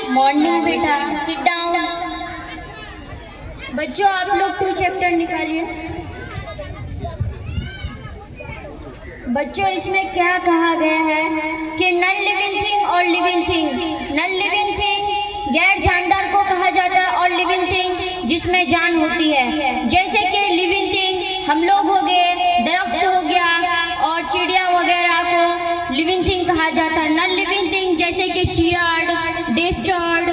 Morning बेटा, sit down. बच्चों आप लोग 2 चैप्टर निकालिए। बच्चों इसमें क्या कहा गया है कि नॉन लिविंग थिंग और living thing. Non living thing गैर जानदार को कहा जाता है और लिविंग थिंग जिसमें जान होती है। जैसे कि लिविंग थिंग हम लोग हो गए, दरख्त हो गया और चिड़िया वगैरह को लिविंग थिंग कहा जाता है। नॉन लिविंग थिंग जैसे कि चियार्ड, डेस्टर्ड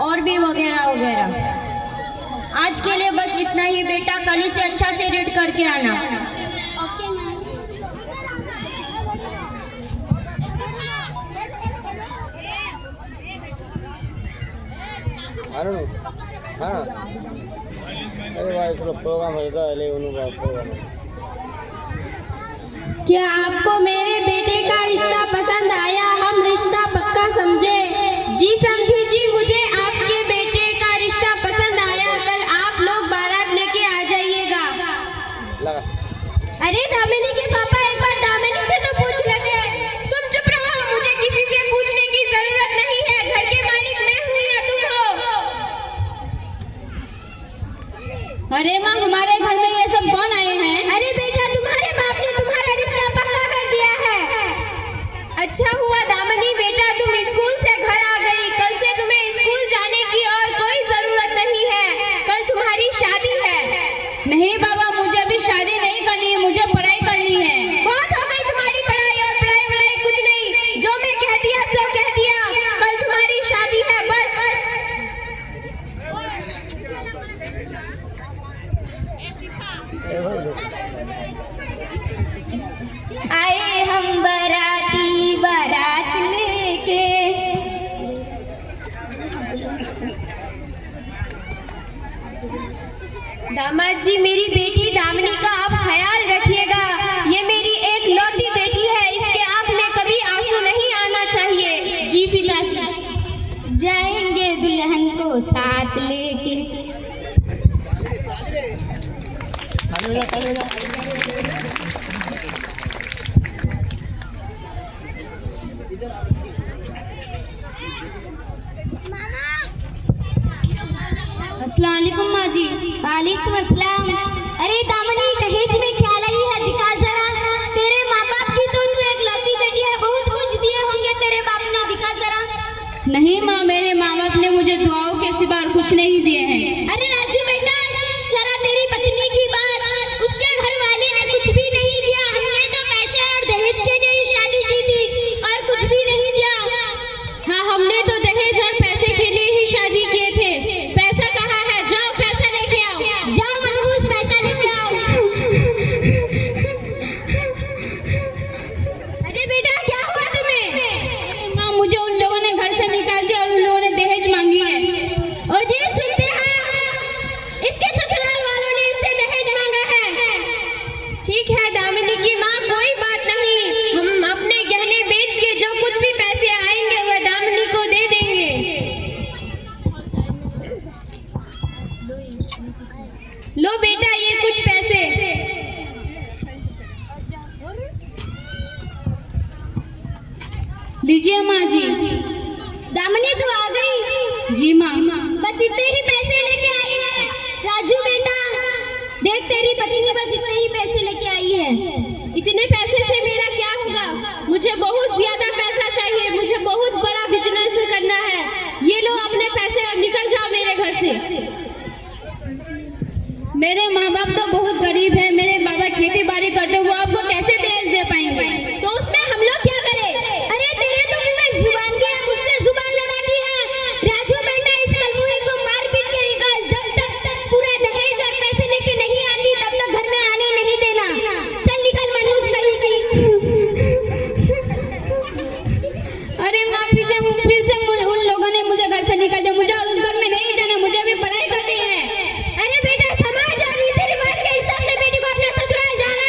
और भी वगैरह वगैरह। आज के लिए बस इतना ही बेटा, कल से अच्छा से रीड करके आना। हाँ, अरे भाई चलो प्रोग्राम होता है, ले उन्होंने प्रोग्राम। क्या आपको मेरे बेटे का रिश्ता पसंद आया? हम रिश्ता पक्का समझे। जी समझी जी, मुझे आपके बेटे का रिश्ता पसंद आया। कल आप लोग बारात लेके आ जाइएगा। लगा। अरे दामिनी के पापा, एक बार दामिनी से तो पूछ लेते। तुम चुप रहो, मुझे किसी से पूछने की जरूरत नहीं है। घर के मालिक मैं हूँ या तुम हो? अरे माँ, हमारे घर में ये सब कौन आए हैं? अरे बेटा, तुम्हारे बाप ने तुम्हारा रिश्ता पक्का कर दिया है। अच्छा हुआ दामिनी बेटा, तुम स्कूल से घर आ गई। कल से तुम्हें स्कूल जाने की और कोई जरूरत नहीं है। कल तुम्हारी शादी है। नहीं बाबा, मुझे अभी शादी नहीं करनी है, मुझे पढ़ाई करनी है। बहुत हो गई तुम्हारी पढ़ाई, और पढ़ाई कुछ नहीं। जो मैं कह दिया सो कह दिया। कल तुम्हारी शादी है बस। आए हम बराती बारात लेके। दामाद जी, मेरी बेटी दामिनी का आप ख्याल रखिएगा। ये मेरी एक लौती बेटी है, इसके आंख में कभी आंसू नहीं आना चाहिए। जी पिताजी। जाएंगे दुल्हन को साथ लेके। अस्सलाम वालेकुम माँ जी। वालेकुम अस्सलाम। अरे दामिनी, दहेज में क्या लाई है, दिखा जरा। तेरे माँ बाप की तो तू एक लौती बेटी है, बहुत कुछ दिए होंगे तेरे बाप ने, दिखा जरा। नहीं माँ, मेरे माँ बाप ने मुझे दुआओं के सिवा कुछ नहीं दिए हैं। अरे राजू बेटा, जरा तेरी पत्नी की बात। उसके घर वाले ने कुछ भी नहीं दिया। हमने तो पैसे और दहेज के लिए ही शादी की थी और कुछ भी नहीं दिया। हाँ, हमने तो दहेज और पैसे के लिए ही शादी किए थे। पैसा कहाँ है? जाओ पैसा लेके आओ। जाओ मनहूस, पैसा लेके आओ। अरे बेटा, क्या हुआ तुम्हें? अरे माँ, मुझे उन लोगों ने घर से निकाल दिया और उन लोगों ने दहेज मांगी है। ओ जी, सुनते हैं? इसके ससुराल वालों ने इससे दहेज मांगा है। ठीक है दामिनी की माँ, कोई बात नहीं। हम अपने गहने बेच के जो कुछ भी पैसे आएंगे वह दामिनी को दे देंगे। लो बेटा, ये कुछ पैसे। लीजिए माँ जी। दामिनी तू आ गई? जी माँ। बस इतने ही पैसे लेके आई है? राजू बेटा देख, तेरी पत्नी बस इतने ही पैसे लेके आई है। इतने पैसे से मेरा क्या होगा? मुझे बहुत ज्यादा पैसा चाहिए, मुझे बहुत बड़ा बिजनेस करना है। ये लो अपने पैसे और निकल जाओ मेरे घर से। मेरे माँ बाप तो बहुत गरीब है, मेरे बाबा खेती बाड़ी करते, वो आपको कैसे दहेज दे पाएंगे? तो उसमें हम लोग क्या करें? अरे तेरे तो मुंह में जुबान भी है, मुझसे जुबान लड़ाती है। राजू बेटा, इस कलमुही को मार पीट के निकाल। जब तक पूरा दहेज और पैसे लेके नहीं आती तब तक घर में आने नहीं देना। चल निकल मनहूस नहीं की। अरे माँ, फिर से उन लोगों ने मुझे घर से निकाल दिया। मुझे और उस घर में नहीं जाना, मुझे भी पढ़ाई करनी है। अरे बेटा, समाज और रीति रिवाज के हिसाब से बेटी को अपने ससुराल जाना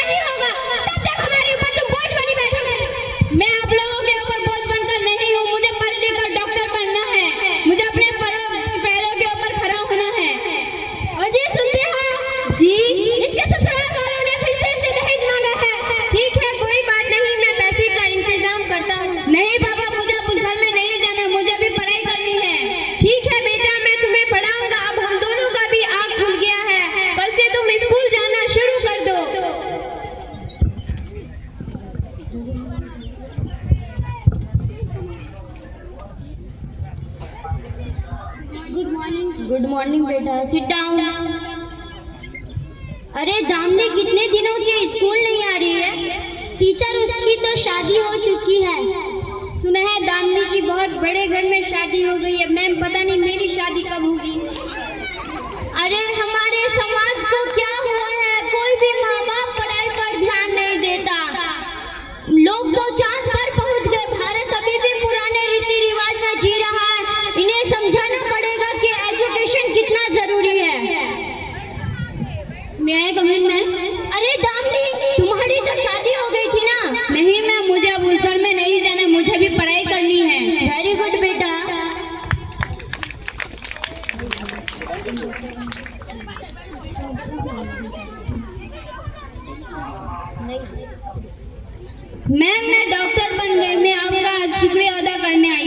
गुड मॉर्निंग बेटा, सिट डाउन। अरे दामनी कितने दिनों से स्कूल नहीं आ रही है? टीचर उसकी तो शादी हो चुकी है। सुना है दामनी की बहुत बड़े घर में शादी हो गई है। मैम पता नहीं मेरी शादी कब होगी। अरे हमारे समाज को क्या हुआ है, कोई भी माँ बाप पढ़ाई पर ध्यान नहीं देता। लोग तो चांद पर पहुंच गए, भारत अभी भी पुराने रीति रिवाज में जी रहा है। इन्हें समझाना पड़ेगा कि एजुकेशन कितना जरूरी है। मैं कमिंग मैम। अरे दामनी, तुम्हारी तो शादी हो गई थी ना? नहीं मैम, मुझे अब उस घर में नहीं जाना, मुझे भी पढ़ाई करनी है। वेरी गुड बेटा। मैम मैं डॉक्टर बन गई, मैं आपका आज शुक्रिया अदा करने आई।